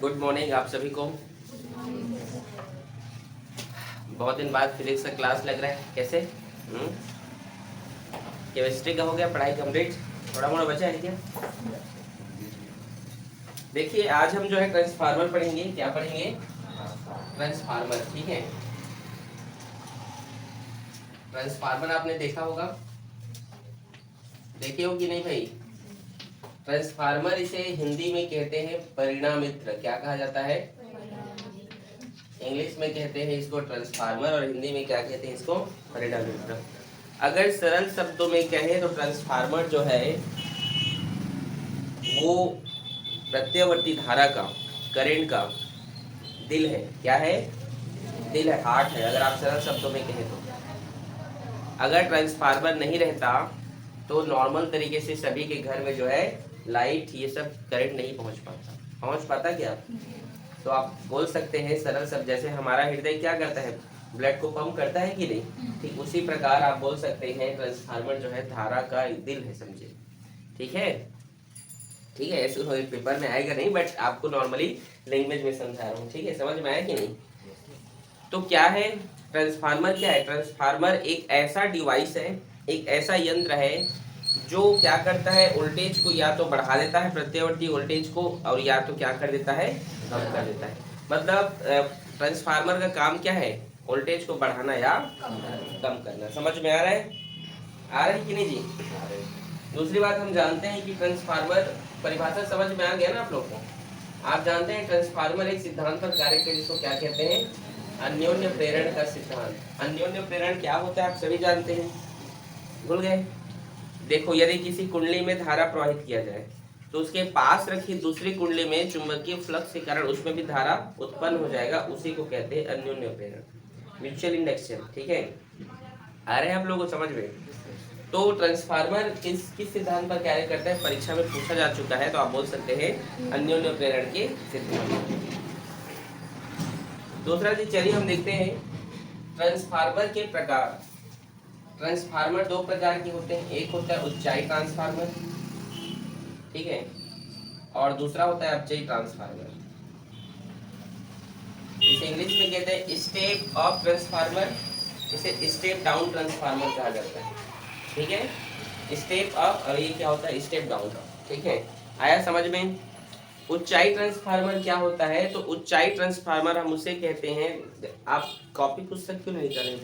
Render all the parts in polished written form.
Good morning आप सभी को। बहुत दिन बाद फिजिक्स का क्लास लग रहा है, कैसे? केमिस्ट्री का हो गया पढ़ाई कंप्लीट? थोड़ा मोड़ा बचा है क्या? देखिए आज हम जो है ट्रांसफार्मर पढ़ेंगे। क्या पढ़ेंगे? ट्रांसफार्मर। ठीक है, ट्रांसफार्मर आपने देखा होगा, देखे हो कि नहीं भाई? ट्रांसफार्मर इसे हिंदी में कहते हैं परिणामित्र। क्या कहा जाता है? इंग्लिश में कहते हैं इसको ट्रांसफार्मर और हिंदी में क्या कहते हैं इसको? परिणामित्र। अगर सरल शब्दों में कहें तो ट्रांसफार्मर जो है वो प्रत्यावर्ती धारा का, करंट का दिल है। क्या है? दिल है, हार्ट है, अगर आप सरल शब्दों में कहें तो। अगर ट्रांसफार्मर नहीं रहता तो नॉर्मल तरीके से सभी के घर में जो है लाइट, ये सब करंट नहीं पहुंच पाता क्या? तो आप बोल सकते हैं सरल शब्द, जैसे हमारा हृदय क्या करता है, ब्लड को पंप करता है कि नहीं, ठीक उसी प्रकार आप बोल सकते हैं ट्रांसफार्मर जो है धारा का दिल है, समझे? ठीक है, ठीक है, ऐसे पेपर में आएगा नहीं, बट आपको नॉर्मली लैंग्वेज में समझा रहा हूँ। ठीक है, समझ में आया कि नहीं? तो क्या है ट्रांसफार्मर? क्या है ट्रांसफार्मर? एक ऐसा डिवाइस है, एक ऐसा यंत्र है जो क्या करता है, वोल्टेज को या तो बढ़ा देता है, प्रत्यावर्ती वोल्टेज को, और या तो क्या कर देता है, कम कर देता है। मतलब ट्रांसफार्मर का काम क्या है? वोल्टेज को बढ़ाना या कम करना। समझ में आ रहा है? आ रहा है कि नहीं जी? दूसरी बात, हम जानते हैं कि ट्रांसफार्मर परिभाषा समझ में आ गया ना आप लोग को? आप जानते हैं ट्रांसफार्मर एक सिद्धांत पर कार्य करता है जिसको क्या कहते हैं? अन्योन्य प्रेरण का सिद्धांत। अन्योन्य प्रेरण क्या होता है आप सभी जानते हैं? भूल गए? देखो, यदि किसी कुंडली में धारा प्रवाहित किया जाए तो उसके पास रखी दूसरी कुंडली में चुंबकीय फ्लक्स के कारण उसमें भी धारा उत्पन्न हो जाएगा, उसी को कहते हैं अन्योन्य प्रेरण, म्यूचुअल इंडक्शन। ठीक है, आ रहे हैं आप लोगों को समझ में? तो ट्रांसफार्मर किस किस सिद्धांत पर कार्य करता है, परीक्षा में पूछा जा चुका है, तो आप बोल सकते हैं अन्योन्य प्रेरण के सिद्धांत। दूसरा चीज चलिए हम देखते हैं ट्रांसफार्मर के प्रकार। ट्रांसफार्मर दो प्रकार के होते हैं, एक होता है ऊंचाई ट्रांसफार्मर, ठीक है, और दूसरा होता है अपचयी ट्रांसफार्मर। इसे इंग्लिश में कहते हैं स्टेप अप ट्रांसफार्मर, इसे स्टेप डाउन ट्रांसफार्मर कहा जाता है। ठीक है, स्टेप अप और ये क्या होता है, स्टेप डाउन। ठीक है, आया समझ में? ऊंचाई ट्रांसफार्मर क्या होता है? तो ऊंचाई ट्रांसफार्मर हम उसे कहते हैं, आप कॉपी पुस्तक क्यों नहीं कर रहे हो?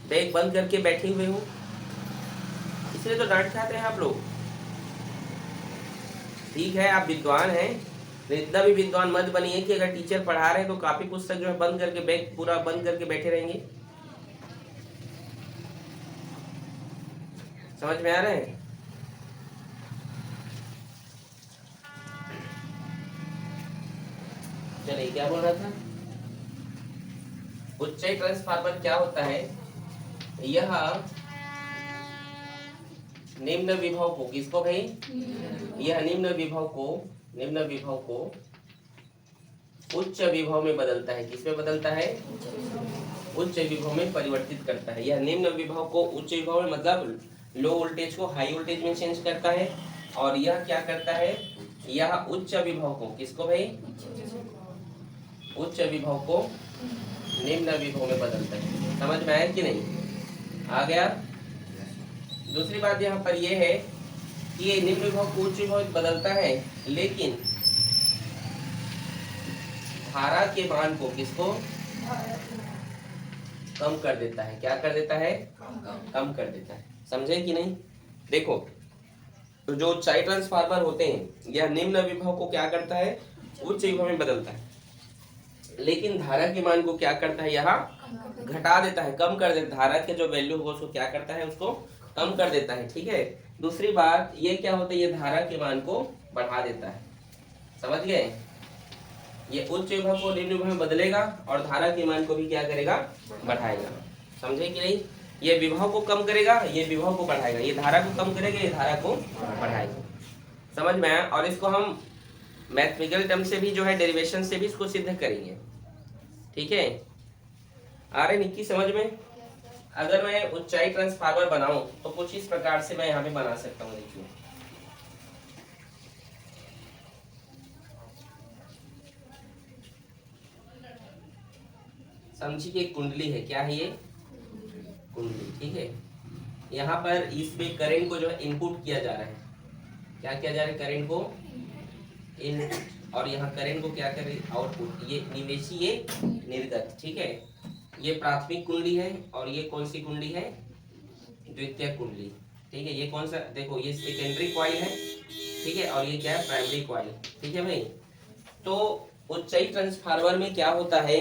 बैग बंद करके बैठे हुए हो, इसलिए तो डांट खाते हैं आप लोग। ठीक है, आप विद्वान हैं, इतना भी विद्वान मत बनिए कि अगर टीचर पढ़ा रहे हैं तो कॉपी पुस्तक जो है बंद करके, बैग पूरा बंद करके बैठे रहेंगे। समझ में आ रहा है? चलिए, क्या बोल रहा था? ऊंचाई ट्रांसफार्मर क्या होता है? यह निम्न विभव को, किसको भाई? यह निम्न विभव को उच्च विभव में बदलता है। किसमें बदलता है? उच्च विभव में परिवर्तित करता है। यह निम्न विभव को उच्च विभव में, मतलब लो वोल्टेज को हाई वोल्टेज में चेंज करता है, और यह क्या करता है, यह उच्च विभव को, किसको भाई? उच्च विभव को निम्न विभव में बदलता है। समझ में आया कि नहीं? आ गया? दूसरी बात यहाँ पर यह है कि ये निम्न विभव को उच्च विभव में बदलता है, लेकिन धारा के मान को, किसको? कम कर देता है। क्या कर देता है? कम कर देता है। समझे कि नहीं? देखो, तो जो ऊंचाई ट्रांसफार्मर होते हैं यह निम्न विभव को क्या करता है, उच्च विभव में बदलता है, लेकिन धारा के मान को क्या करता है, यहाँ घटा देता है, कम कर देता है। धारा के जो वैल्यू होगा उसको क्या करता है, उसको कम कर देता है। ठीक है, दूसरी बात ये क्या होता है, ये धारा के मान को बढ़ा देता है। समझ गए? ये उच्च विभव को निम्न विभव में बदलेगा और धारा के मान को भी क्या करेगा, बढ़ाएगा। समझे कि नहीं? ये विभव को कम करेगा, ये विभव को बढ़ाएगा, ये धारा को कम करेगा, ये धारा को बढ़ाएगा। समझ में आया? और इसको हम मैथमेटिकल टर्म से भी जो है, डेरिवेशन से भी इसको सिद्ध करेंगे। ठीक है, आ रहे निक्की समझ में? अगर मैं ऊंचाई ट्रांसफार्मर बनाऊं तो कुछ इस प्रकार से मैं यहाँ पे बना सकता हूँ। देखिए, समझिए एक कुंडली है, क्या है ये कुंडली, ठीक है। यहाँ पर इसमें करंट को जो है इनपुट किया जा रहा है, क्या किया जा रहा है, करंट को इनपुट, और यहाँ करंट को क्या कर रही है, आउटपुट। ये निवेशी, ये निर्गत, ठीक है। ये प्राथमिक कुंडली है और ये कौन सी कुंडली है, द्वितीय कुंडली, ठीक है। ये कौन सा, देखो ये सेकेंडरी कॉइल है, ठीक है, और ये क्या है, प्राइमरी कॉइल, ठीक है भाई। तो उच्चई ट्रांसफार्मर में क्या होता है,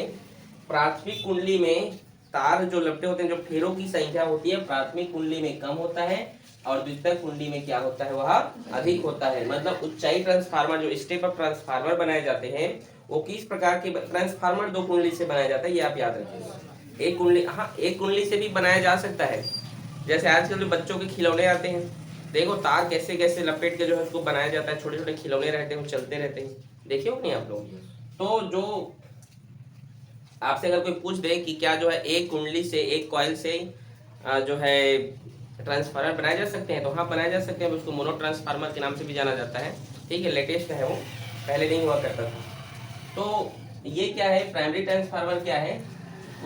प्राथमिक कुंडली में तार जो लपटे होते हैं, जो फेरों की संख्या होती है प्राथमिक कुंडली में कम होता है और द्वितीय कुंडली में क्या होता है, वह अधिक होता है। मतलब उच्चाई ट्रांसफार्मर, जो स्टेप अप ट्रांसफार्मर बनाए जाते हैं, वो किस प्रकार के ट्रांसफार्मर दो कुंडली से बनाया जाता है, ये आप याद रखिएगा। एक कुंडली, हाँ एक कुंडली से भी बनाया जा सकता है। जैसे आजकल जो बच्चों के खिलौने आते हैं, देखो तार कैसे कैसे लपेट के जो है उसको बनाया जाता है, छोटे छोटे खिलौने रहते हैं, वो चलते रहते हैं, देखे हो नहीं आप लोग। तो जो आपसे अगर कोई पूछ दे कि क्या जो है एक कुंडली से, एक कॉइल से जो है ट्रांसफार्मर बनाए जा सकते हैं, तो हाँ बनाए जा सकते हैं। उसको मोनो ट्रांसफार्मर के नाम से भी जाना जाता है, ठीक है, लेटेस्ट है वो, पहले नहीं हुआ करता था। तो ये क्या है, प्राइमरी ट्रांसफार्मर क्या है,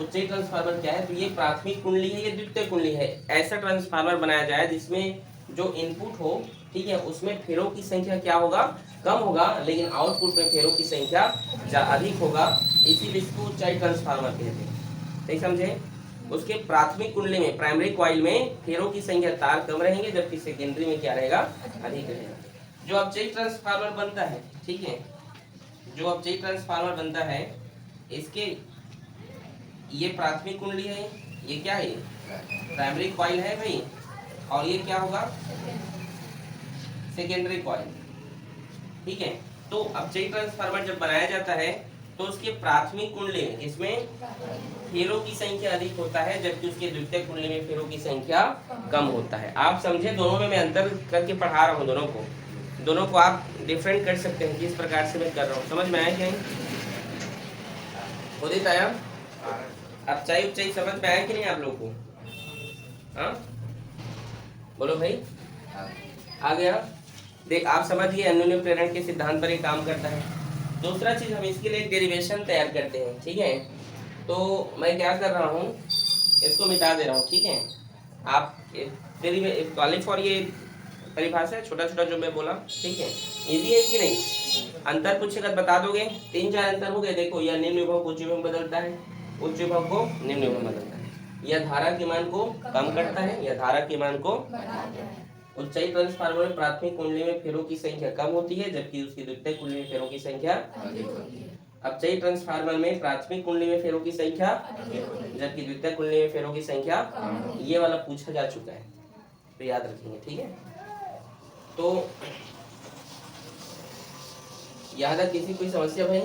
उच्चई ट्रांसफार्मर क्या है, तो ये प्राथमिक कुंडली है, ये द्वितीय कुंडली है। ऐसा ट्रांसफार्मर बनाया जाए जिसमें जो इनपुट हो, ठीक है, उसमें फेरों की संख्या क्या होगा, कम होगा, लेकिन आउटपुट में फेरों की संख्या अधिक होगा, इसीलिए इसको उच्चाई ट्रांसफार्मर कहते हैं, सही समझे। उसके प्राथमिक कुंडली में, प्राइमरी कॉइल में फेरों की संख्या तार कम रहेंगे, जबकि सेकेंडरी में क्या रहेगा, अधिक रहेगा। जो अपचयी ट्रांसफार्मर बनता है, ठीक है, जो अपचयी ट्रांसफार्मर बनता है, इसके ये प्राथमिक कुंडली है, ये क्या है, प्राइमरी कॉइल है भाई, और ये क्या होगा, सेकेंडरी कॉइल, ठीक है। तो अपचयी ट्रांसफार्मर जब बनाया जाता है तो उसके प्राथमिक कुंडली में इसमें फेरों की संख्या अधिक होता है, जबकि उसके द्वितीय कुंडली में फेरों की संख्या कम होता है। आप समझे, दोनों में मैं अंतर करके पढ़ा रहा हूँ, दोनों को आप डिफरेंट कर सकते हैं, किस प्रकार से मैं कर रहा हूँ, समझ में आया क्या, उदित आया, अपचयी उच्चयी समझ में आया कि नहीं आप लोग को, हाँ बोलो भाई, आ गया। देख आप समझ गए, अन्योन्य प्रेरण के सिद्धांत पर ये काम करता है। दूसरा चीज, हम इसके लिए एक डेरिवेशन तैयार करते हैं, ठीक है। तो मैं क्या कर रहा हूँ, इसको मिटा दे रहा हूँ, ठीक है। आप कॉलिंग फॉर ये परिभाषा है, छोटा छोटा जो मैं बोला, ठीक है, इजी है कि नहीं। अंतर पूछेगा बता दोगे, 3-4 अंतर हो गए। देखो, यह निम्न विभव को उच्च विभव बदलता है, उच्च विभव को निम्न विभव बदलता है, यह धारा के मान को कम करता है, यह धारा के मान को। उच्चाई ट्रांसफार्मर में प्राथमिक कुंडली में फेरों की संख्या कम होती है, जबकि उसकी द्वितीय कुंडली में फेरों की संख्या अधिक होती है। अपचयी ट्रांसफार्मर में प्राथमिक कुंडली में फेरों की संख्या, जबकि द्वितीय कुंडली में फेरों की संख्या, ये वाला पूछा जा चुका है, तो याद रखेंगे, ठीक है। तो यहाँ तक किसी कोई समस्या भाई।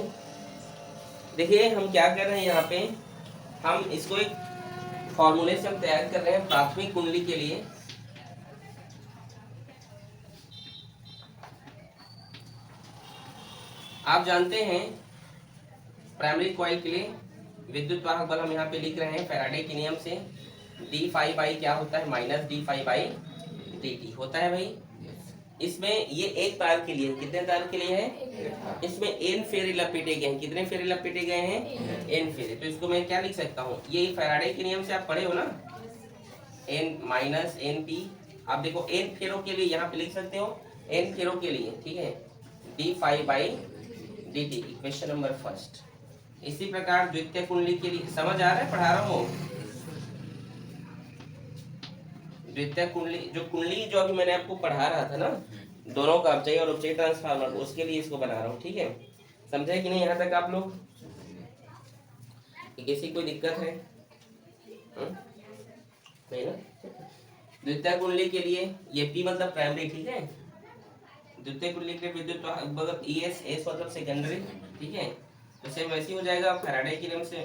देखिए हम क्या कर रहे हैं, यहाँ पे हम इसको एक फॉर्मूले से हम तैयार कर रहे हैं प्राथमिक कुंडली के लिए। आप जानते हैं प्राइमरी कॉइल के लिए विद्युत वाहक बल हम यहाँ पे लिख रहे हैं फैराडे के नियम से, डी फाई बाई क्या होता है, minus d phi by d t होता है भाई। इसमें ये एक तार के लिए, कितने तार के लिए है, इसमें एन फेरे लपेटे गए हैं, कितने फेरे लपेटे गए हैं, एन फेरे। तो इसको मैं क्या लिख सकता हूँ, ये फैराडे के नियम से आप पढ़े हो ना, एन माइनस एन पी। आप देखो एन फेरों के लिए यहाँ पे लिख सकते हो, एन फेरों के लिए, ठीक है, d phi by d t, equation number first. इसी प्रकार द्वितीय कुंडली के लिए, समझ आ रहा है पढ़ा रहा हूँ, द्वितीय कुंडली जो अभी मैंने आपको पढ़ा रहा था ना, दोनों का अपचयी और उपचयी ट्रांसफार्मर, उसके लिए इसको बना रहा हूँ, ठीक है। समझे कि नहीं यहाँ तक आप लोग, किसी कोई दिक्कत है, नहीं ना। द्वितीय कुंडली के लिए ये पी मतलब प्राइमरी, ठीक है, द्वितीय कुंडली के विद्युत वाहक ई एस, एस मतलब सेकेंडरी, ठीक है। तो सेम वैसे हो जाएगा फैराडे के नियम से,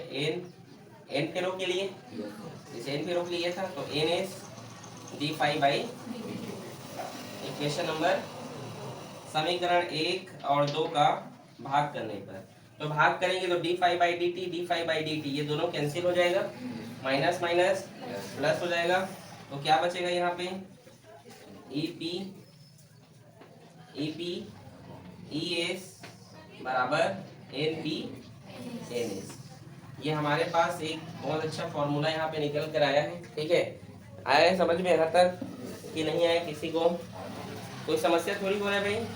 एन फेरो के लिए, जैसे एन फेरो के लिए था, तो N S d phi by, equation number, समीकरण 1 और 2 का भाग करने पर, तो भाग करेंगे तो d phi by d t, d phi by d t, ये दोनों कैंसिल हो जाएगा, माइनस माइनस प्लस हो जाएगा, तो क्या बचेगा यहाँ पे, ई पी ई एस बराबर एन पी एन एस। ये हमारे पास एक बहुत अच्छा फॉर्मूला यहाँ पे निकल कर आया है, ठीक है। आया है समझ में यहाँ तक कि नहीं आया? किसी को कोई समस्या थोड़ी हो रहा है भाई?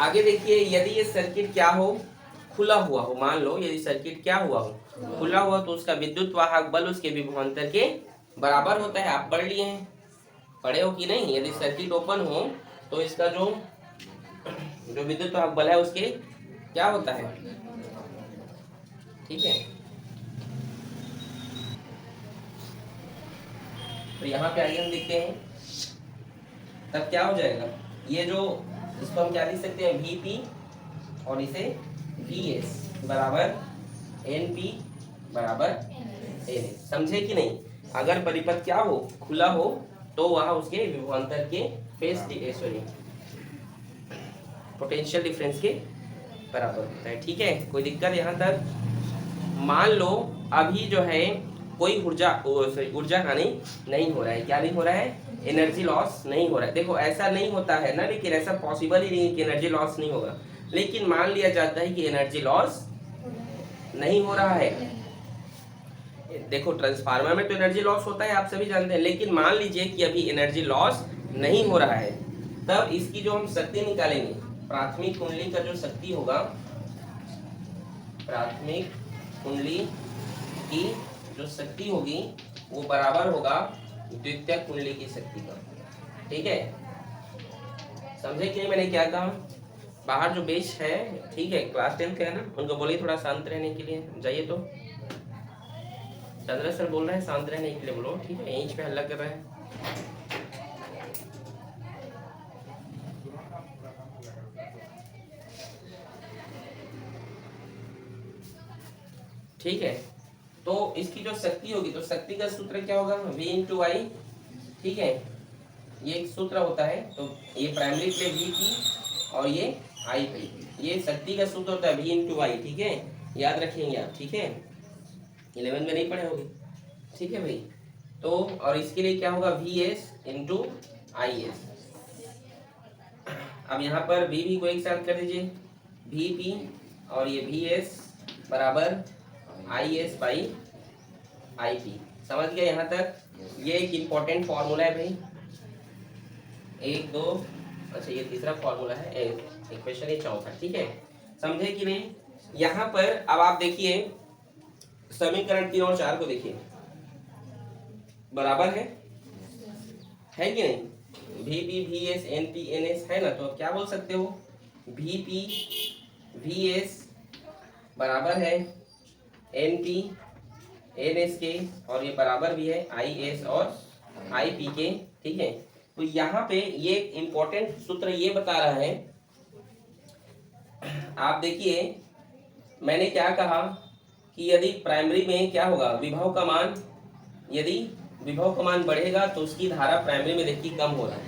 आगे देखिए, यदि ये सर्किट क्या हो, खुला हुआ हो, मान लो यदि सर्किट क्या हुआ हो, खुला हुआ, तो उसका विद्युत वाहक बल उसके विभवांतर के बराबर होता है। आप पढ़ लिए हैं, पढ़े हो कि नहीं? यदि सर्किट ओपन हो तो इसका जो विद्युत वाहक बल है उसके क्या होता है, ठीक है। तो यहाँ पे आइए हम देखते हैं, तब क्या हो जाएगा, ये जो इसको हम क्या लिख सकते हैं, Vp और इसे Vs बराबर Np बराबर Ns। समझे कि नहीं? अगर परिपथ क्या हो, खुला हो, तो वहां उसके विभवांतर के पोटेंशियल डिफरेंस के बराबर होता है, ठीक है। कोई दिक्कत यहाँ तक? मान लो अभी जो है कोई ऊर्जा हानि नहीं हो रहा है। क्या नहीं हो रहा है? एनर्जी लॉस नहीं हो रहा है। देखो ऐसा नहीं होता है ना, लेकिन ऐसा पॉसिबल ही नहीं है कि एनर्जी लॉस नहीं होगा। लेकिन मान लिया जाता है कि एनर्जी लॉस नहीं हो रहा है। देखो ट्रांसफार्मर में तो एनर्जी लॉस होता है, आप सभी जानते हैं, लेकिन मान लीजिए कि अभी एनर्जी लॉस नहीं हो रहा है, तब इसकी जो हम शक्ति निकालेंगे, प्राथमिक कुंडली का जो शक्ति होगा, प्राथमिक कुंडली की जो शक्ति होगी वो बराबर होगा द्वितीयक कुंडली की शक्ति का, ठीक है। समझे कि नहीं मैंने क्या कहा? बाहर जो बेच है, ठीक है, क्लास 10 का है ना, उनको बोलिए थोड़ा शांत रहने के लिए। जाइए, तो चंद्र सर बोल रहे हैं शांत रहने के लिए, बोलो, ठीक है, यहीं पे हल्ला कर रहे हैं। ठीक है, तो इसकी जो शक्ति होगी, तो शक्ति का सूत्र क्या होगा, V इंटू आई, ठीक है, ये एक सूत्र होता है। तो ये प्राइमरी प्लेट V की और ये I पे, ये शक्ति का सूत्र होता है V इंटू आई, ठीक है, याद रखेंगे आप, ठीक है, 11 में नहीं पढ़े होगे, ठीक है भाई। तो और इसके लिए क्या होगा, VS इंटू IS। अब यहाँ पर VB को एक साथ कर दीजिए, VP और ये VS बराबर IS बाई IP। समझ गया यहाँ तक? ये एक इम्पोर्टेंट फॉर्मूला है भाई, 1 2, अच्छा ये तीसरा फॉर्मूला है, इक्वेशन ये चौथा, ठीक है। समझे कि नहीं? यहाँ पर अब आप देखिए समीकरण 3 और 4 को देखिए, बराबर है कि नहीं? VP VS NP NS है ना, तो क्या बोल सकते हो, VP VS बराबर है NP NS के, और ये बराबर भी है IS और IP के, ठीक है। तो यहाँ पे ये इम्पोर्टेंट सूत्र ये बता रहा है, आप देखिए मैंने क्या कहा कि यदि प्राइमरी में क्या होगा, विभव का मान, यदि विभव का मान बढ़ेगा तो उसकी धारा प्राइमरी में देखिए कम हो रहा है,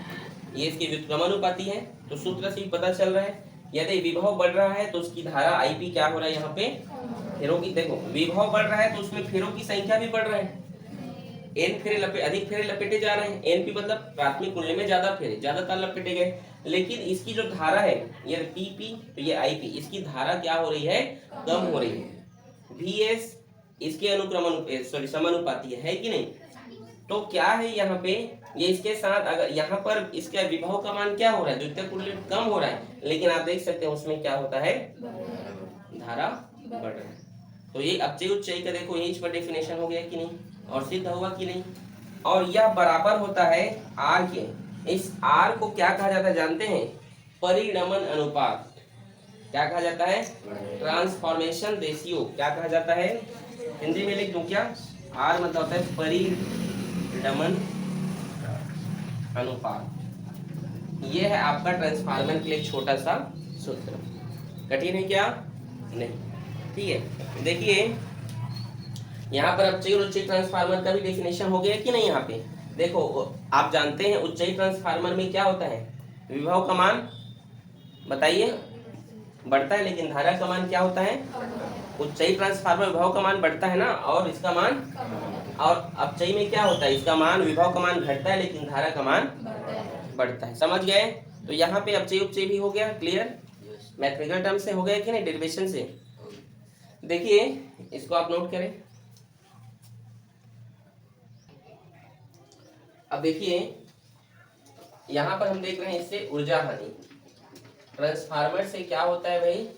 ये इसकी व्युत्क्रमानुपाती है, तो सूत्र से ही पता चल रहा है। यदि विभव बढ़ रहा है तो उसकी धारा IP क्या हो रहा है, यहाँ पे फेरों की, देखो विभव बढ़ रहा है तो उसमें फेरों की संख्या भी बढ़ रहा है, N फेरे अधिक फेरे लपेटे जा रहे हैं, NP मतलब प्राथमिक कुंडली में ज्यादा फेरे, ज्यादा तार लपेटे गए। लेकिन इसकी जो धारा है, ये PP तो ये IP, इसकी धारा क्या हो रही है, कम हो रही है। VS इसके समानुपाती है कि नहीं? तो क्या है यहाँ पे, ये इसके साथ अगर यहाँ पर इसका विभव का मान क्या हो रहा है, द्वितीय कुंडली कम हो रहा है, लेकिन आप देख सकते हैं उसमें क्या होता है, धारा बढ़ रहा है। तो ये अपचय उच्चय का देखो यही पर डेफिनेशन हो गया कि नहीं, और सिद्ध हुआ कि नहीं? और यह बराबर होता है R के। इस R को क्या कहा जाता है जानते हैं, परिणमन अनुपात। क्या कहा जाता है, ट्रांसफॉर्मेशन रेशियो। क्या कहा जाता है, हिंदी में लिख दूं क्या, R मतलब होता है परिणमन अनुपात। ये है आपका ट्रांसफार्मर के लिए एक छोटा सा सूत्र, कठिन है क्या? नहीं, ठीक है। देखिए यहाँ पर अपचयी और उच्चयी ट्रांसफार्मर का भी डेफिनेशन हो गया कि नहीं? यहाँ पे देखो आप जानते हैं उच्चयी ट्रांसफार्मर में क्या होता है, विभव का मान बताइए बढ़ता है, लेकिन धारा का मान क्या होता है, उच्चयी ट्रांसफार्मर विभव का मान बढ़ता है ना, और इसका मान, और अपचयी में क्या होता है, इसका मान, विभव का मान घटता है लेकिन धारा का मान बढ़ता है। समझ गए? तो यहाँ पे अपचयी उपचयी भी हो गया, क्लियर? मैथमेटिकल टर्म से हो गया कि नहीं, डेरिवेशन से। देखिए इसको आप नोट करें। अब देखिए यहाँ पर हम देख रहे हैं इससे ऊर्जा हानि, ट्रांसफार्मर से क्या होता है भाई,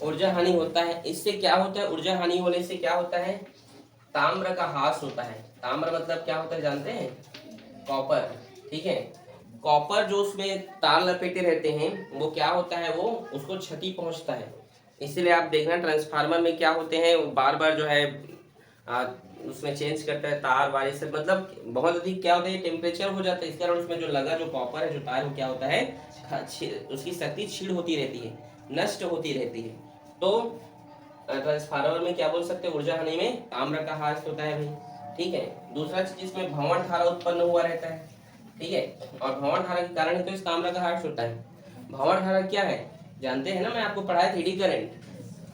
ऊर्जा हानि होता है। इससे क्या होता है, ऊर्जा हानि होने से क्या होता है, ताम्र का ह्रास होता है। ताम्र मतलब क्या होता है जानते हैं, कॉपर, ठीक है। कॉपर जो उसमें तार लपेटे रहते हैं वो क्या होता है, वो उसको क्षति पहुंचता है। इसीलिए आप देखना ट्रांसफार्मर में क्या होते हैं, बार बार जो है आ, उसमें चेंज करता है तार वार से, मतलब बहुत अधिक क्या होता है टेम्परेचर हो जाता है, इस कारण उसमें जो लगा जो कॉपर है जो तार वो क्या होता है उसकी शक्ति क्षीण होती रहती है, नष्ट होती रहती है। तो ट्रांसफार्मर में क्या बोल सकते हैं, ऊर्जा हानि में ताम्र का ह्रास होता है भाई, ठीक है। दूसरा चीज इसमें भंवर धारा उत्पन्न हुआ रहता है, ठीक है, और भंवर धारा के कारण ही तो इस ताम्र का ह्रास होता है। भंवर धारा क्या है जानते हैं ना, मैं आपको पढ़ाया था एडी करंट,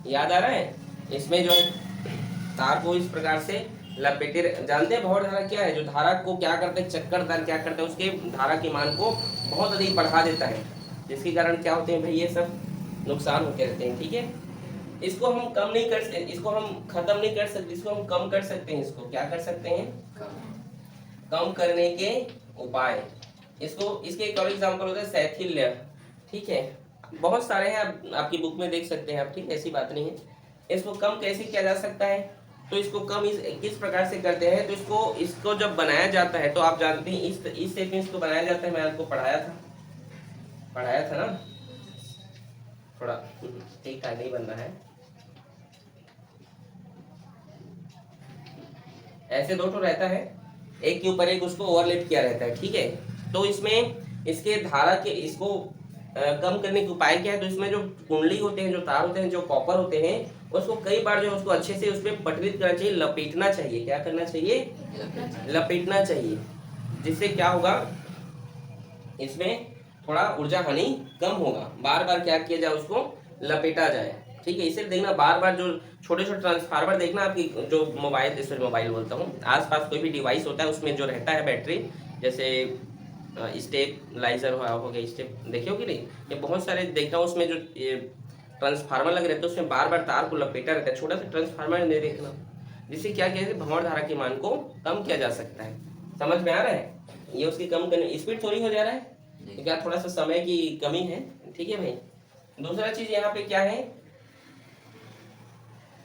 याद आ रहा है। इसमें जो है तार को इस प्रकार से लपेटे, जानते हैं भंवर धारा क्या है, जो धारा को क्या करता है, चक्करदार क्या करता है, उसके धारा के मान को बहुत अधिक बढ़ा देता है, जिसके कारण क्या होते हैं भाई ये सब नुकसान होते रहते हैं, ठीक है। इसको हम कम नहीं कर सकते, इसको हम खत्म नहीं कर सकते, इसको हम कम कर सकते हैं। इसको क्या कर सकते हैं, कम करने के उपाय। इसको इसके एक और एग्जांपल होता है शैथिल्य, ठीक है, बहुत सारे हैं, आप आपकी बुक में देख सकते हैं आप, ठीक, ऐसी बात नहीं है। इसको कम कैसे किया जा सकता है, तो इसको कम किस प्रकार से करते हैं, तो इसको जब बनाया जाता है तो आप जानते हैं इस शेप में इसको बनाया जाता है, मैं आपको पढ़ाया था ना, थोड़ा ठीक ठाक नहीं बन रहा है। ऐसे दो ठो रहता है, एक के ऊपर एक उसको ओवरलैप किया रहता है, ठीक है। तो इसमें इसके धारा के इसको कम करने के उपाय क्या है, तो इसमें जो कुंडली होते हैं, जो तार होते हैं, जो कॉपर होते हैं, उसको कई बार जो उसको अच्छे से उसमें पटरित करना चाहिए, लपेटना चाहिए। क्या करना चाहिए, लपेटना चाहिए, जिससे क्या होगा, इसमें थोड़ा ऊर्जा हानि कम होगा। बार बार क्या किया जाए, उसको लपेटा जाए, ठीक है। इसे देखना बार बार, जो छोटे छोटे ट्रांसफार्मर देखना, आपकी जो मोबाइल बोलता हूँ, आसपास कोई भी डिवाइस होता है उसमें जो रहता है बैटरी, जैसे स्टेबलाइजर हो गया, स्टेप देखे हो कि नहीं, ये बहुत सारे देखता हूँ, उसमें जो ये ट्रांसफार्मर लगे रहते हैं उसमें बार बार तार को लपेटा रहता है, छोटा सा ट्रांसफार्मर नहीं देखना, जिससे क्या किया जाए, भंवर धारा के मान को कम किया जा सकता है। समझ में आ रहा है, ये उसकी कम करने स्पीड थोड़ी हो जा रहा है, तो क्या थोड़ा सा समय की कमी है, ठीक है भाई। दूसरा चीज यहाँ पे क्या है,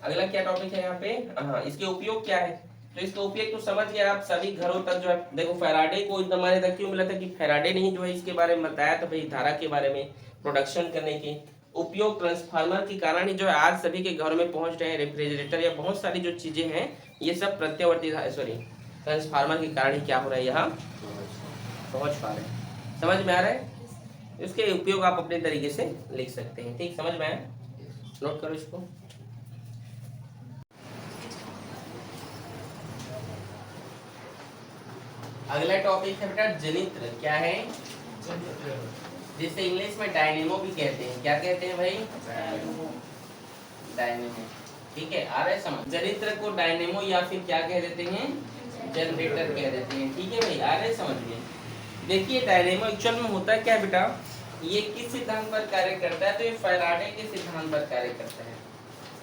अगला क्या टॉपिक है यहाँ पे, हाँ, इसके उपयोग क्या है। तो इसका उपयोग तो समझ गए आप, सभी घरों तक जो है, देखो फैराडे को इतना मान्यता क्यों मिला था, कि फैराडे ने ही जो है इसके बारे में बताया था भाई, धारा के बारे में, प्रोडक्शन करने के उपयोग ट्रांसफार्मर के कारण ही जो है आज सभी के घरों में पहुंच रहे हैं, रेफ्रिजरेटर या बहुत सारी जो चीजें हैं, ये सब प्रत्यावर्ती ट्रांसफार्मर के कारण ही क्या हो रहा है, यहाँ पहुंच पा रहे हैं। समझ में आ रहा है, इसके उपयोग आप अपने तरीके से लिख सकते हैं, ठीक, समझ में आया, नोट करो इसको। अगला टॉपिक है बेटा जनित्र, क्या है, जिसे इंग्लिश में डायनेमो भी कहते हैं। क्या कहते हैं भाई, डायनेमो, ठीक है, आ रहा है समझ। जनित्र को डायनेमो या फिर क्या कह देते हैं, जनरेटर कह देते हैं, ठीक है भाई, आ रहा है समझ में। देखिए डायनेमो एक्चुअल में होता है क्या बेटा, ये किस सिद्धांत पर कार्य करता है, तो ये फैराडे के सिद्धांत पर कार्य करता है।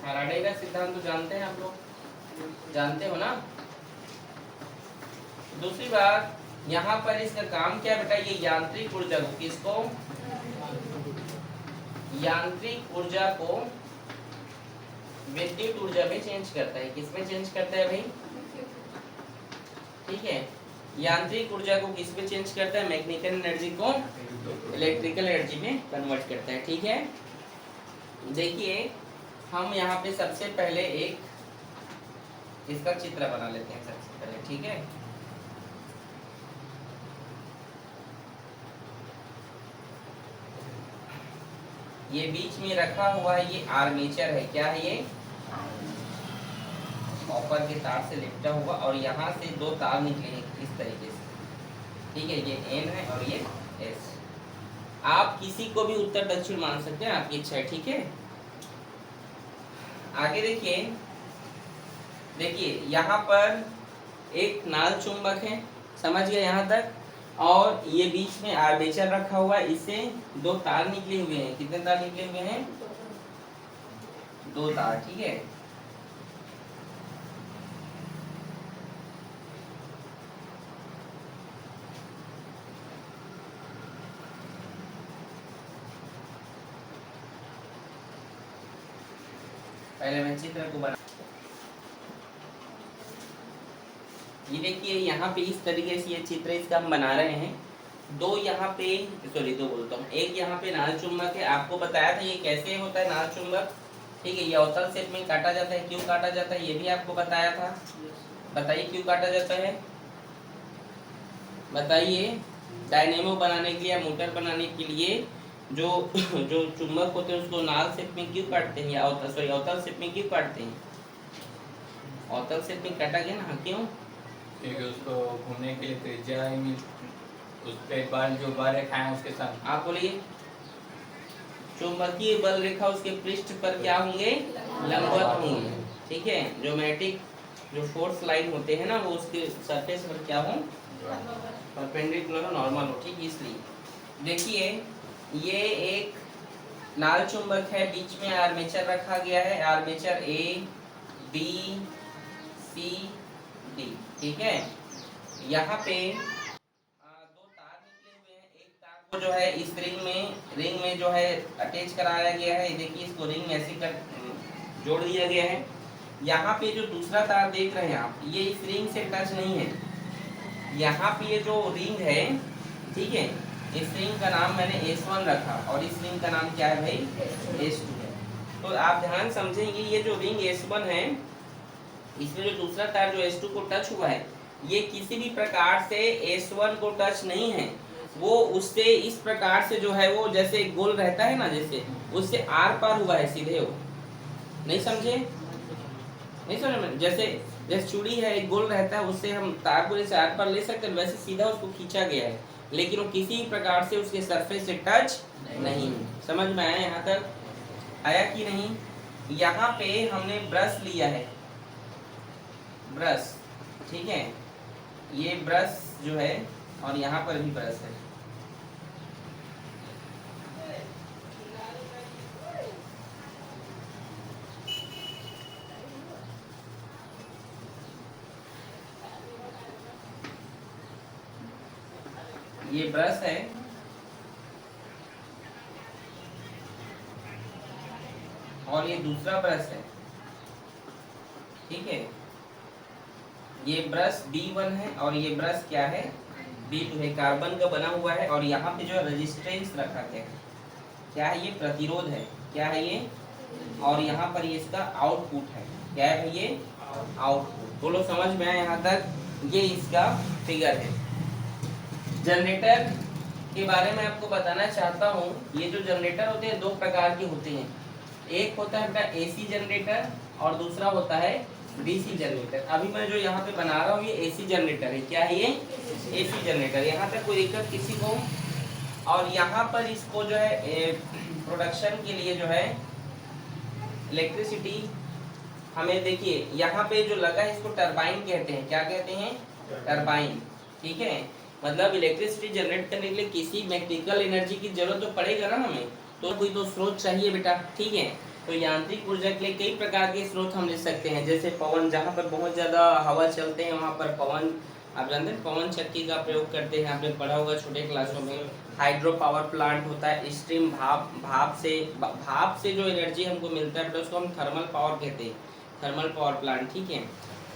फैराडे का सिद्धांत तो जानते हैं आप लोग, जानते हो ना। दूसरी बात यहाँ पर इसका काम क्या बेटा, ये यांत्रिक ऊर्जा को, किसको, यांत्रिक ऊर्जा को विद्युत ऊर्जा में चेंज करता है। किसमें चेंज करता है भाई, ठीक है, यांत्रिक ऊर्जा को किसमें चेंज करता है, मैकेनिकल एनर्जी को इलेक्ट्रिकल एनर्जी में कन्वर्ट करता है, ठीक है। देखिए हम यहाँ पे सबसे पहले एक इसका चित्र बना लेते हैं सबसे पहले, ठीक है। ये बीच में रखा हुआ है, ये आर्मेचर है, क्या है ये, कॉपर के तार से लिपटा हुआ, और यहाँ से दो तार निकले हैं इस तरीके से, ठीक है, ये एन है और ये एस। आप किसी को भी उत्तर दक्षिण मान सकते हैं, आपकी इच्छा है, ठीक है। आगे देखिए, देखिए यहाँ पर एक नाल चुंबक है, समझ गए यहाँ तक, और ये बीच में आर्मेचर रखा हुआ है, इससे दो तार निकले हुए हैं। कितने तार निकले हुए हैं, दो तार, ठीक है। पहले मैं चित्र को बना, ये देखिए यहाँ पे इस तरीके से ये चित्र इसका हम बना रहे हैं। दो यहाँ पे, सॉरी दो बोलता हूँ, एक यहाँ पे नाल चुंबक है। आपको बताया था ये कैसे होता है नाल चुंबक, ठीक है। ये अवतल सेट में काटा जाता है, क्यों काटा जाता है ये भी आपको बताया था। बताइए क्यों काटा जाता है, बताइए। डायनेमो बनाने के लिए या मोटर बनाने के लिए जो जो चुंबक होते हैं उसको नाल सेट में क्यों काटते हैं, या अवतल सेट में क्यों काटते हैं। अवतल सेट में काटा गया ना, क्यों, क्योंकि उसको घूमने के लिए त्रिज्या उस पे बल जो बल रेखा है उसके साथ। आप बोलिए, चुंबकीय बल रेखा उसके पृष्ठ पर क्या होंगे, लंबवत होंगे, ठीक है। ज्योमेट्रिक जो फोर्स लाइन होते हैं ना वो उसके सरफेस पर क्या हो, परपेंडिकुलर नॉर्मल हो, ठीक। इसलिए देखिए ये एक नाल चुंबक है, बीच में आर्मेचर रखा गया है, armature A B C D, ठीक है। यहाँ पे दो तार निकले हुए हैं, एक तार को जो है इस रिंग में जो है अटैच कराया गया है। देखिए इसको रिंग में ऐसे कर जोड़ दिया गया है। यहाँ पे जो दूसरा तार देख रहे हैं आप, ये इस रिंग से टच नहीं है। यहाँ पे ये जो रिंग है, ठीक है, इस रिंग का नाम मैंने S1 रखा और इस रिंग का नाम क्या है भाई, S2 है। तो आप ध्यान समझेंगे, ये जो रिंग S1 है इसमें जो दूसरा तार जो S2 को टच हुआ है, ये किसी भी प्रकार से S1 को टच नहीं है। वो उससे इस प्रकार से जो है वो जैसे गोल रहता है ना, जैसे उससे आर पार हुआ है सीधे। वो नहीं समझे, नहीं समझ, जैसे जैसे चूड़ी है एक गोल रहता है, उससे हम तार को जैसे आर पार ले सकते हैं, वैसे सीधा उसको खींचा गया है, लेकिन वो किसी प्रकार से उसके सरफेस से टच नहीं। समझ में आया, यहाँ तक आया कि नहीं। यहाँ पे हमने ब्रश लिया है, ब्रश, ठीक है, ये ब्रश जो है और यहाँ पर भी ब्रश है। ये ब्रश है और ये दूसरा ब्रश है, ठीक है। ये ब्रश B1 है और ये ब्रश क्या है, B2 है, कार्बन का बना हुआ है। और यहाँ पे जो है रेजिस्टेंस रखा गया है, क्या है ये, प्रतिरोध है, क्या है ये, और यहाँ पर ये इसका आउटपुट है, क्या है ये, आउटपुट। बोलो समझ में आया यहाँ तक। ये इसका फिगर है। जनरेटर के बारे में आपको बताना चाहता हूँ। ये जो जनरेटर होते हैं दो प्रकार के होते हैं, एक होता है अपना AC जनरेटर और दूसरा होता है DC जनरेटर। अभी मैं जो यहाँ पे बना रहा हूँ ये AC जनरेटर है, क्या है ये, AC जनरेटर। यहाँ तक कोई दिक्कत किसी को। और यहाँ पर इसको जो है प्रोडक्शन के लिए जो है इलेक्ट्रिसिटी हमें, देखिए यहाँ पे जो लगा है इसको टरबाइन कहते हैं, क्या कहते हैं, टरबाइन, ठीक है। मतलब इलेक्ट्रिसिटी जनरेट करने के लिए किसी मैकेनिकल एनर्जी की जरूरत तो पड़ेगा ना हमें, तो कोई तो स्रोत चाहिए बेटा, ठीक है। तो यांत्रिक ऊर्जा के लिए कई प्रकार के स्रोत हम ले सकते हैं, जैसे पवन, जहाँ पर बहुत ज़्यादा हवा चलते हैं वहाँ पर पवन, आप जानते हैं पवन चक्की का प्रयोग करते हैं, आपने पढ़ा होगा छोटे क्लासों में। हाइड्रो पावर प्लांट होता है, स्टीम भाप से जो एनर्जी हमको मिलता है उसको हम थर्मल पावर कहते हैं, थर्मल पावर प्लांट, ठीक है।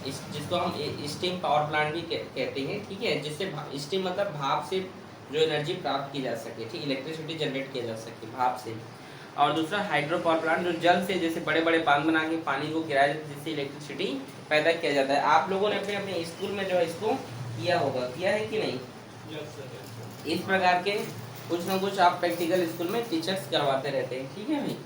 जिसको हम स्टीम पावर प्लांट भी कहते हैं, ठीक है। जिससे स्टीम मतलब भाप से जो एनर्जी प्राप्त की जा सके, ठीक, इलेक्ट्रिसिटी जनरेट किया जा सके भाप से। और दूसरा हाइड्रो पावर प्लांट जो जल से, जैसे बड़े बड़े बांध बना के पानी को गिराया जाता है, जिससे इलेक्ट्रिसिटी पैदा किया जाता है। आप लोगों ने अपने अपने स्कूल में जो है इसको किया होगा, किया है कि नहीं। इस प्रकार के कुछ ना कुछ आप प्रैक्टिकल स्कूल में टीचर्स करवाते रहते हैं, ठीक है भाई।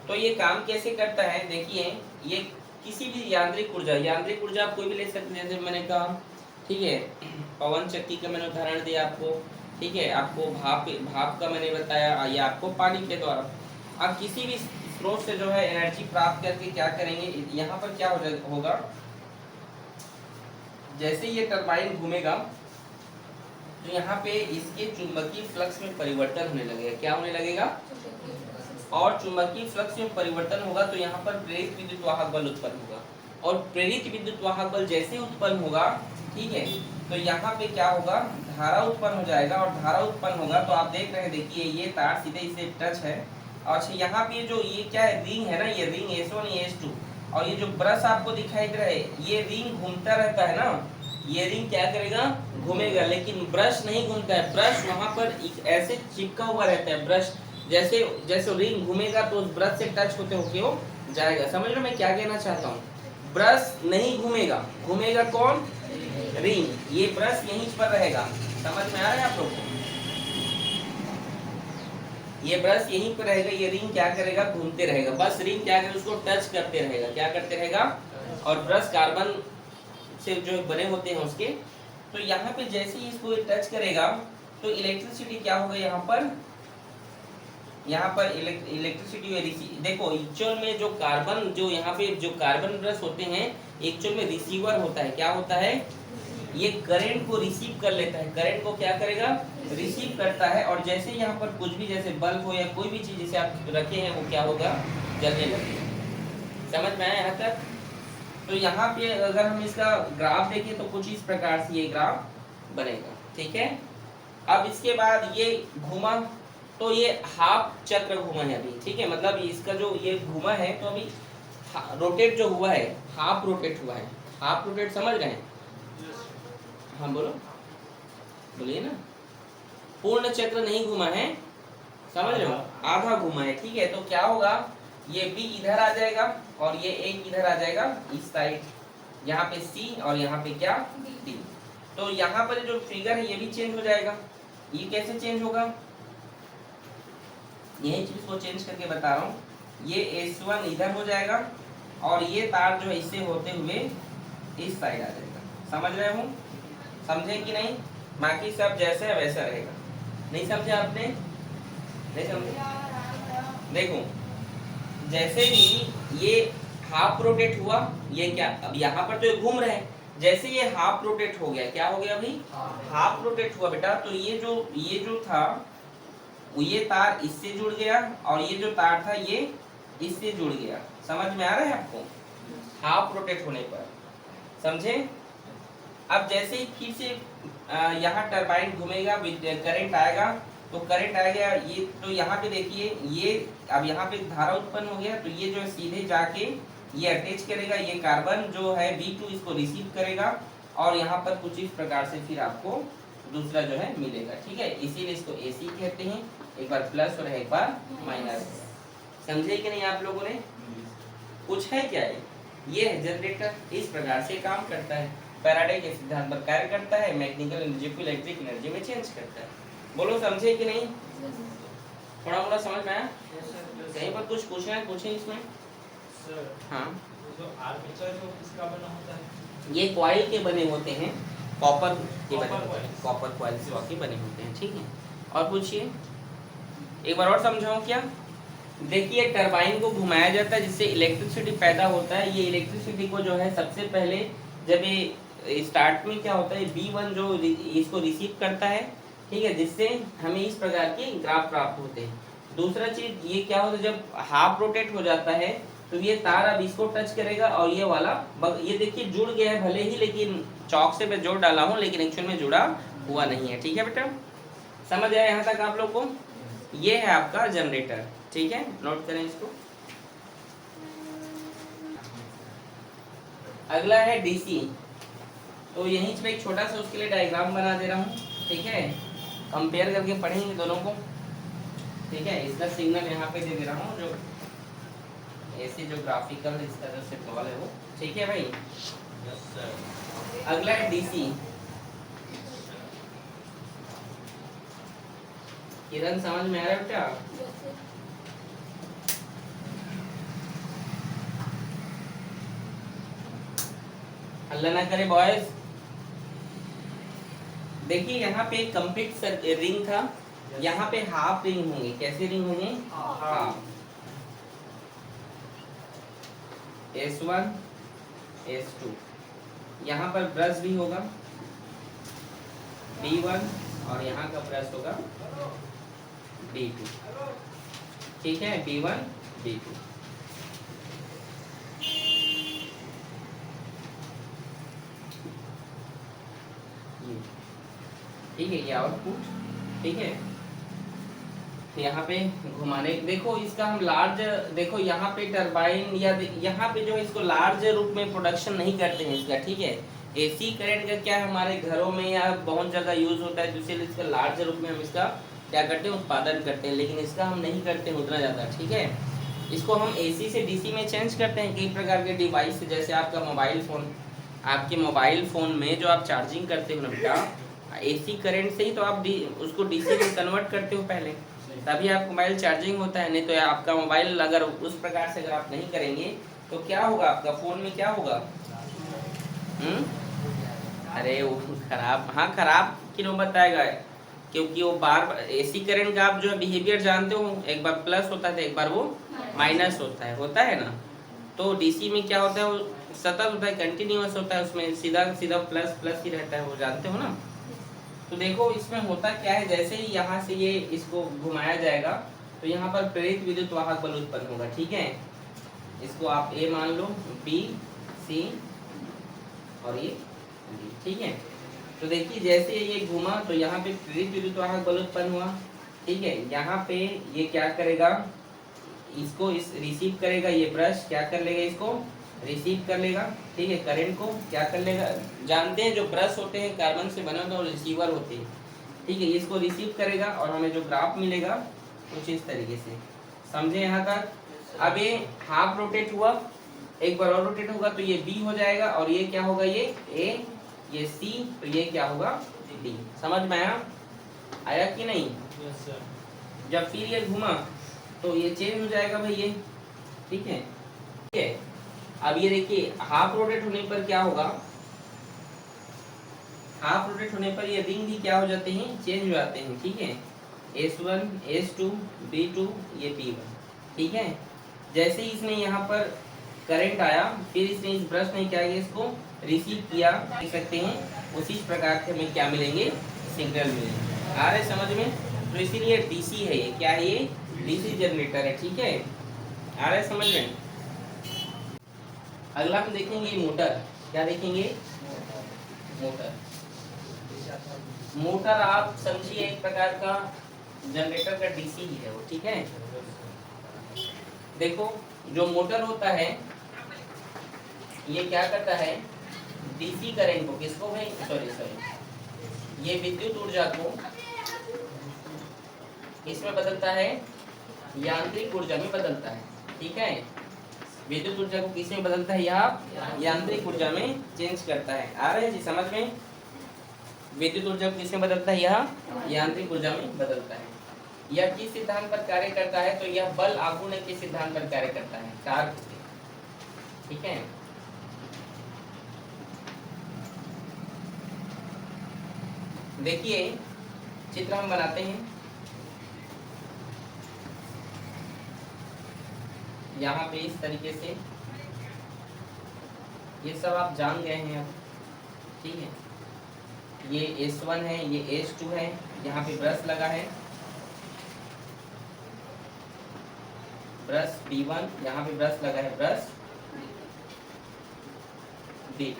तो ये काम कैसे करता है, देखिए ये किसी भी यांत्रिक ऊर्जा आप कोई भी ले सकते हैं, जैसे मैंने कहा, ठीक है, पवन चक्की का मैंने उदाहरण दिया आपको, ठीक है। आपको भाप का मैंने बताया, या आपको पानी के द्वारा। आप किसी भी स्रोत से जो है एनर्जी प्राप्त करके क्या करेंगे, यहाँ पर क्या होगा, जैसे ये टरबाइन घूमेगा तो यहाँ पे इसके चुंबकीय फ्लक्स में परिवर्तन होने लगेगा, क्या होने लगेगा, और चुंबकीय फ्लक्स में परिवर्तन होगा तो यहाँ पर प्रेरित विद्युत वाहक बल उत्पन्न होगा। और प्रेरित विद्युत वाहक बल जैसे उत्पन्न होगा, ठीक है, तो यहाँ पे क्या होगा, धारा उत्पन्न हो जाएगा। और धारा उत्पन्न होगा तो आप देख रहे हैं, देखिए ये तार सीधे इसे टच है, अच्छा यहाँ पे जो ये क्या है, रिंग है ना, ये रिंग S1 ये S2, और ये जो ब्रश आपको दिखाई दे रहा है ये रिंग घूमता रहता है ना, ये रिंग क्या करेगा, घूमेगा, लेकिन ब्रश नहीं घूमता है। ब्रश वहां पर ऐसे चिपका हुआ रहता है। ब्रश जैसे जैसे रिंग घूमेगा तो उस ब्रश से टच होते होके वो जाएगा। समझ लो मैं क्या कहना चाहता हूँ, ब्रश नहीं घूमेगा, घूमेगा कौन, रिंग, ये ब्रश यहीं पर रहेगा। समझ में आ रहा है आप लोग को, ये ब्रश यहीं पर रहेगा, ये रिंग क्या करेगा, घूमते रहेगा। बस रिंग क्या करेगा, उसको टच करते रहेगा, क्या करते रहेगा, और ब्रश कार्बन से जो बने होते हैं उसके, तो यहाँ पे जैसे ही इसको टच करेगा तो इलेक्ट्रिसिटी क्या होगा, यहाँ पर इलेक्ट्रिसिटी देखो एक्चुअल में जो कार्बन, जो यहाँ पे जो कार्बन ब्रश होते हैं एक्चुअल में रिसीवर होता है। क्या होता है, ये करंट को रिसीव कर लेता है, करंट को क्या करेगा, रिसीव करता है, और जैसे यहाँ पर कुछ भी जैसे बल्ब हो या कोई भी चीज जिसे आप रखे हैं वो क्या होगा, जलने लगेगा। समझ में आया यहाँ तक। तो यहाँ पे अगर हम इसका ग्राफ देखें तो कुछ इस प्रकार से ये ग्राफ बनेगा, ठीक है। अब इसके बाद ये घुमा, तो ये हाफ चक्र घुमा है अभी, ठीक है, मतलब इसका जो ये घुमा है तो अभी रोटेट जो हुआ है, हाफ रोटेट हुआ है, हाफ रोटेट समझ रहे हैं, हाँ बोलो, बोलिए ना, पूर्ण चक्र नहीं घुमा है, समझ रहे हो, आधा घुमा है, ठीक है। तो क्या होगा, ये B इधर आ जाएगा और ये A इधर आ जाएगा इस साइड, यहाँ पे C और यहाँ पे क्या D। तो यहाँ पर जो फिगर है ये भी चेंज हो जाएगा। ये कैसे चेंज होगा, यही चीज को चेंज करके बता रहा हूँ। ये S1 इधर हो जाएगा और ये तार जो है इससे होते हुए इस साइड आ जाएगा। समझ रहे हो, समझे कि नहीं, बाकी सब जैसे है वैसा रहेगा। नहीं समझे आपने, नहीं समझे, देखो जैसे ही ये हाफ रोटेट हुआ, ये क्या, अब यहाँ पर तो ये घूम रहे हैं, जैसे ये हाफ रोटेट हो गया, क्या हो गया अभी, हाफ रोटेट हुआ बेटा, तो ये जो था ये तार इससे जुड़ गया और ये जो तार था ये इससे जुड़ गया। समझ में आ रहा है आपको, हाफ रोटेट होने पर, समझे। अब जैसे ही फिर से यहाँ टरबाइन घूमेगा, करंट आएगा, तो करंट आ गया ये, तो यहाँ पे देखिए ये अब यहाँ पे धारा उत्पन्न हो गया, तो ये जो सीधे जाके ये अटैच करेगा, ये कार्बन जो है B2 इसको रिसीव करेगा और यहाँ पर कुछ इस प्रकार से फिर आपको दूसरा जो है मिलेगा, ठीक है। इसीलिए इसको AC कहते हैं, एक बार प्लस और एक बार माइनस। समझे कि नहीं आप लोगों ने, कुछ है क्या ये है जनरेटर, इस प्रकार से काम करता है, फैराडे के सिद्धांत पर कार्य करता है, मैकेनिकल एनर्जी को इलेक्ट्रिक एनर्जी में चेंज करता है। बोलो समझे कि नहीं, थोड़ा मोड़ा समझ में आया, कहीं पर कुछ पूछना है पूछे इसमें। हाँ, जो आर्मेचर जो किसका बना होता है, ये कॉइल के बने होते हैं, कॉपर के बने होते हैं, coils। कॉपर कॉइल्स के बने होते हैं, ठीक है। और पूछिए, एक बार और समझाऊं क्या। देखिए टरबाइन को घुमाया जाता है जिससे इलेक्ट्रिसिटी पैदा होता है। ये इलेक्ट्रिसिटी को जो है सबसे पहले जब ये स्टार्ट में क्या होता है, B1 जो इसको रिसीव करता है, ठीक है, जिससे हमें इस प्रकार के ग्राफ प्राप्त होते हैं। दूसरा चीज ये क्या होता है, जब हाफ रोटेट हो जाता है तो ये तार अब इसको टच करेगा और ये वाला ये देखिए जुड़ गया है भले ही, लेकिन चौक से मैं जोड़ डाला हूँ, लेकिन एक्चुअल में जुड़ा हुआ नहीं है, ठीक है बेटा। समझ आया यहाँ तक आप लोग को, ये है आपका जनरेटर, ठीक है, नोट करें इसको। अगला है DC, तो यहीं पे एक छोटा सा उसके लिए डायग्राम बना दे रहा हूँ, ठीक है, कंपेयर करके पढ़ेंगे दोनों को, ठीक है। इसका सिग्नल यहाँ पे दे दे रहा हूँ, जो ऐसे जो ग्राफिकल इसका जो सिंबल है वो, ठीक है भाई। अगला है DC। किरण समझ में आ रहा है बेटा, हल्ला ना करे बॉयज। देखिए यहाँ पे कंप्लीट रिंग था, यहाँ पे हाफ रिंग होंगे, कैसे रिंग होंगे, हाफ, S1 S2, यहाँ पर ब्रश भी होगा B1 और यहाँ का ब्रश होगा B2, ठीक है, B1 B2। ठीक है, ये आउटपुट, ठीक है। यहाँ पे घुमाने, देखो इसका हम लार्ज, देखो यहाँ पे टरबाइन या यहाँ पे जो है इसको लार्ज रूप में प्रोडक्शन नहीं करते हैं इसका, ठीक है। एसी करंट का क्या है, हमारे घरों में या बहुत जगह यूज होता है, तो इसलिए इसका लार्ज रूप में हम इसका क्या करते हैं, उत्पादन करते हैं, लेकिन इसका हम नहीं करते हैं उतना ज़्यादा, ठीक है। इसको हम एसी से डीसी में चेंज करते हैं कई प्रकार के डिवाइस से, जैसे आपका मोबाइल फ़ोन, आपके मोबाइल फ़ोन में जो आप चार्जिंग करते हो ना बेटा, एसी करंट से ही तो आप उसको डीसी में कन्वर्ट करते हो पहले, तभी आपका मोबाइल चार्जिंग होता है। नहीं तो आपका मोबाइल अगर उस प्रकार से अगर आप नहीं करेंगे तो क्या होगा, आपका फ़ोन में क्या होगा, अरे वो खराब, हाँ खराब क्यों बताएगा, क्योंकि वो बार एसी करंट का आप जो है बिहेवियर जानते हो, एक बार प्लस होता है तो एक बार वो माइनस होता है ना। तो डीसी में क्या होता है, वो सतत होता है, कंटिन्यूअस होता है, उसमें सीधा सीधा प्लस प्लस ही रहता है, वो जानते हो ना। तो देखो इसमें होता क्या है, जैसे ही यहाँ से ये इसको घुमाया जाएगा तो यहाँ पर प्रेरित विद्युत वाहक बल उत्पन्न होगा, ठीक है। इसको आप ए मान लो, बी सी और ये डी, ठीक है। तो देखिए जैसे ये घुमा तो यहाँ पे प्रेरित विद्युत वाहक बल उत्पन्न हुआ, ठीक है। यहाँ पे ये क्या करेगा, इसको इस रिसीव करेगा, ये ब्रश क्या कर लेगा, इसको रिसीव कर लेगा, ठीक है। करंट को क्या कर लेगा, जानते हैं जो ब्रश होते हैं कार्बन से बने होते हैं और रिसीवर होते हैं, ठीक है। इसको रिसीव करेगा और हमें जो ग्राफ मिलेगा कुछ इस तरीके से, समझे यहाँ तक। अब ये हाफ रोटेट हुआ, एक बार और रोटेट होगा तो ये बी हो जाएगा, और ये क्या होगा, ये ए, ये सी, तो ये क्या होगा, डी। समझ में आया कि नहीं। Yes sir. जब फिर ये घुमा तो ये चेंज हो जाएगा भाई ये, ठीक है, ठीक है। अब ये देखिए हाफ रोटेट होने पर क्या होगा, हाफ रोटेट होने पर ये रिंग भी क्या हो जाते हैं, चेंज हो जाते हैं, ठीक है। S1 S2 B2 ये P1, ठीक है। जैसे ही इसने यहाँ पर करंट आया, फिर इसने इस ब्रश ने क्या किया, इसको रिसीव किया, देख सकते हैं उसी प्रकार के हमें क्या मिलेंगे, सिग्नल मिलेंगे। आ रहे समझ में। तो इसीलिए डीसी है, ये क्या है, ये डीसी जनरेटर है, ठीक है। आ रहे समझ में। अगला हम देखेंगे मोटर, क्या देखेंगे, मोटर। मोटर आप समझिए एक प्रकार का जनरेटर का डीसी ही है वो, ठीक है। देखो जो मोटर होता है ये क्या करता है, डीसी करंट को, किसको भाई, सॉरी ये विद्युत ऊर्जा को इसमें बदलता है, यांत्रिक ऊर्जा में बदलता है, ठीक है। विद्युत ऊर्जा को किस में बदलता है, यहाँ यांत्रिक ऊर्जा में चेंज करता है। आ रहे हैं जी समझ में। विद्युत ऊर्जा को किस में बदलता है, यहाँ यांत्रिक ऊर्जा में बदलता है। यह किस सिद्धांत पर कार्य करता है, तो यह बल आघूर्ण के सिद्धांत पर कार्य करता है, टार्क, ठीक है। देखिए चित्र हम बनाते हैं, यहाँ पे इस तरीके से, ये सब आप जान गए हैं अब, ठीक है। ये S1 है, ये S2 है, यहाँ पे ब्रश लगा है, ब्रश B1, यहाँ पे ब्रश लगा है, ब्रश B।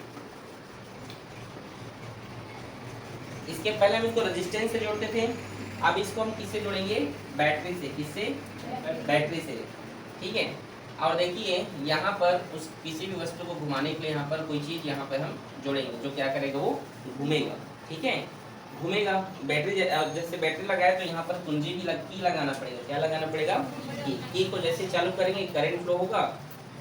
इसके पहले हम इसको रेजिस्टेंस से जोड़ते थे, अब इसको हम किससे जोड़ेंगे, बैटरी से, किससे, बैटरी से, ठीक है। और देखिए यहाँ पर उस किसी भी वस्तु को घुमाने के लिए यहाँ पर कोई चीज़ यहाँ पर हम जोड़ेंगे, जो क्या करेगा, वो घूमेगा, ठीक है, घूमेगा। बैटरी जैसे बैटरी लगाए तो यहाँ पर कुंजी भी की लगाना पड़ेगा, क्या लगाना पड़ेगा, की को जैसे चालू करेंगे करंट फ्लो होगा,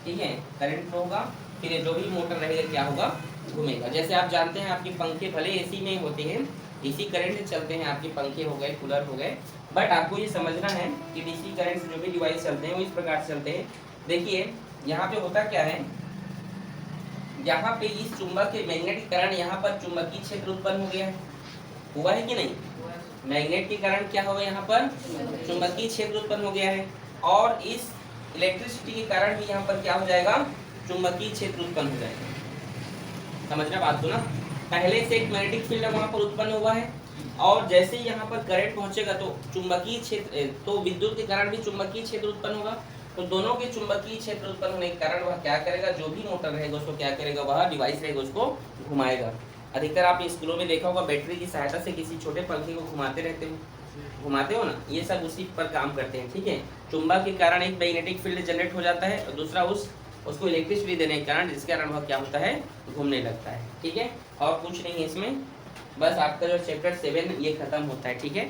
ठीक है, करंट फ्लो होगा, फिर जो भी मोटर रहेगा क्या होगा, घूमेगा। जैसे आप जानते हैं आपके पंखे भले एसी में होते हैं, डीसी करंट से चलते हैं, आपके पंखे हो गए, कूलर हो गए, बट आपको ये समझना है कि डीसी करंट से जो भी डिवाइस चलते हैं वो इस प्रकार से चलते हैं। देखिए यहाँ पे होता क्या है, यहाँ पे इस चुंबक के मैग्नेटिक कारण यहाँ पर चुंबकीय क्षेत्र उत्पन्न हो गया है, हुआ है कि नहीं, मैग्नेट के कारण क्या होगा, यहाँ पर चुंबकीय क्षेत्र उत्पन्न हो गया है, और इस इलेक्ट्रिसिटी के कारण भी यहाँ पर क्या हो जाएगा, चुंबकीय क्षेत्र उत्पन्न हो जाएगा। समझना बात को ना, पहले से एक मैग्नेटिक फील्ड वहाँ पर उत्पन्न हुआ है, और जैसे ही यहाँ पर करंट पहुंचेगा तो चुंबकीय क्षेत्र, तो विद्युत के कारण भी चुंबकीय क्षेत्र उत्पन्न होगा, तो दोनों के चुंबकीय क्षेत्र उत्पन्न होने के कारण वह क्या करेगा, जो भी मोटर रहेगा उसको क्या करेगा, वह डिवाइस रहेगा उसको घुमाएगा। अधिकतर आप स्कूलों में देखा होगा बैटरी की सहायता से किसी छोटे पंखे को घुमाते हो ना, ये सब उसी पर काम करते हैं, ठीक है। चुंबक के कारण एक मैग्नेटिक फील्ड जनरेट हो जाता है और दूसरा उसको इलेक्ट्रिसिटी देने के कारण, जिसके कारण वह क्या होता है, घूमने लगता है, ठीक है। और कुछ नहीं है इसमें, बस आपका जो चैप्टर 7 ये खत्म होता है, ठीक है।